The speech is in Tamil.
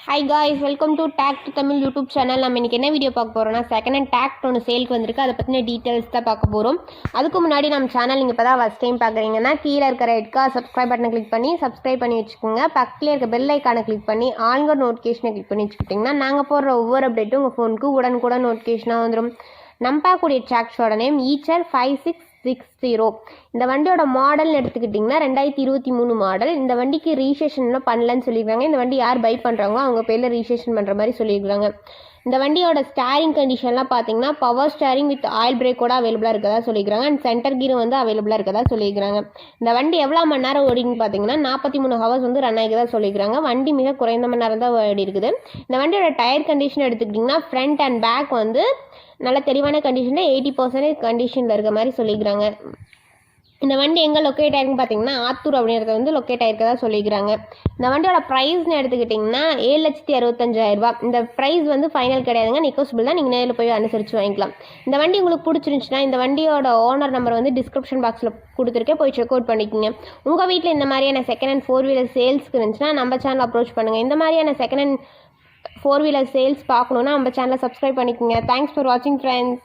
Hi guys, welcome to Tag to Tamil YouTube channel. நம்ம இன்னைக்கு என்ன வீடியோ பார்க்க போறோம்னா செகண்ட் ஹேண்ட் டாக்ட் ஒன்று சேலுக்கு வந்திருக்கு. அதை பற்றின டீட்டெயில்ஸ் தான் பார்க்க போகிறோம். அதுக்கு முன்னாடி நம்ம சேனல் நீங்கள் இப்போ தான் ஃபஸ்ட் டைம் பார்க்குறீங்கன்னா கீழே இருக்கிற ரெட் கலர் சப்ஸ்கிரைப் பட்டனை கிளிக் பண்ணி சப்ஸ்கிரைப் பண்ணி வச்சுக்கோங்க. பக்கத்தில் இருக்க பெல் ஐக்கானை கிளிக் பண்ணி ஆல்கர் நோட்டிஃபிகேஷனை கிளிக் பண்ணி வச்சுக்கிட்டிங்கன்னா நாங்கள் போடுற ஒவ்வொரு அப்டேட்டும் உங்கள் ஃபோனுக்கு உடனுக்குடன் நோட்டிஃபிகேஷனாக வந்துடும். நம்ம பார்க்கக்கூடிய ட்ராக்ஸோட நேம் ஈச்சர் 5660. இந்த வண்டியோட மாடல்னு எடுத்துக்கிட்டிங்கன்னா 2023 மாடல். இந்த வண்டிக்கு ரிஜிஸ்ட்ரேஷன்லாம் பண்ணலன்னு சொல்லியிருக்காங்க. இந்த வண்டி யார் பை பண்ணுறாங்களோ அவங்க பேரில் ரிஜிஸ்ட்ரேஷன் பண்ணுற மாதிரி சொல்லியிருக்காங்க. இந்த வண்டியோட ஸ்டேரிங் கண்டிஷன்லாம் பார்த்தீங்கன்னா பவர் ஸ்டேரிங் வித் ஆயில் பிரேக்கோட அவைலபிளாக இருக்கதா சொல்லியிருக்காங்க. அண்ட் சென்டர் கீரும் வந்து அவைலபிளாக இருக்கதா சொல்லியிருக்காங்க. இந்த வண்டி எவ்வளோ மணி நேரம் ஓடின்னு பார்த்தீங்கன்னா 43 ஹவர்ஸ் வந்து ரன் ஆகிதான் சொல்லியிருக்காங்க. வண்டி மிக குறைந்த மணி நேரம் தான் ஓடி இருக்குது. இந்த வண்டியோட டயர் கண்டிஷன் எடுத்துக்கிட்டிங்கன்னா ஃப்ரண்ட் அண்ட் பேக் வந்து நல்ல தெளிவான கண்டிஷனில் 80% கண்டிஷனில் இருக்க மாதிரி சொல்லிக்கிறாங்க. இந்த வண்டி எங்கே லொக்கேட் ஆகிருக்குன்னு பார்த்தீங்கன்னா ஆத்தூர் அப்படிங்கிறத வந்து லொக்கேட் ஆகிருக்கதா சொல்லிக்கிறாங்க. இந்த வண்டியோட ப்ரைஸ்னு எடுத்துக்கிட்டிங்கன்னா 7,65,000 இந்த ப்ரைஸ் வந்து ஃபைனல் கிடையாதுங்க, நெகோசியபிள் தான். நீங்கள் நேரில் போய் அனுசரித்து வாங்கிக்கலாம். இந்த வண்டி உங்களுக்கு பிடிச்சிருந்துச்சுன்னா இந்த வண்டியோட ஓனர் நம்பர் வந்து டிஸ்கிரிப்ஷன் பாக்ஸில் கொடுத்துருக்கேன், போய் செக் அவுட் பண்ணிக்கோங்க. உங்கள் வீட்டில் இந்த மாதிரியான செகண்ட் ஹேண்ட் 4-வீலர் சேல்ஸ்க்கு இருந்துச்சுன்னா நம்ம சேனல் அப்ரோச் பண்ணுங்கள். இந்த மாதிரியான செகண்ட் ஹேண்ட் 4-வீலர் சேல்ஸ் பார்க்கணுன்னா நம்ம சேனலை சப்ஸ்கிரைப் பண்ணிக்கோங்க. தேங்க்ஸ் ஃபார் வாட்சிங் ஃப்ரெண்ட்ஸ்.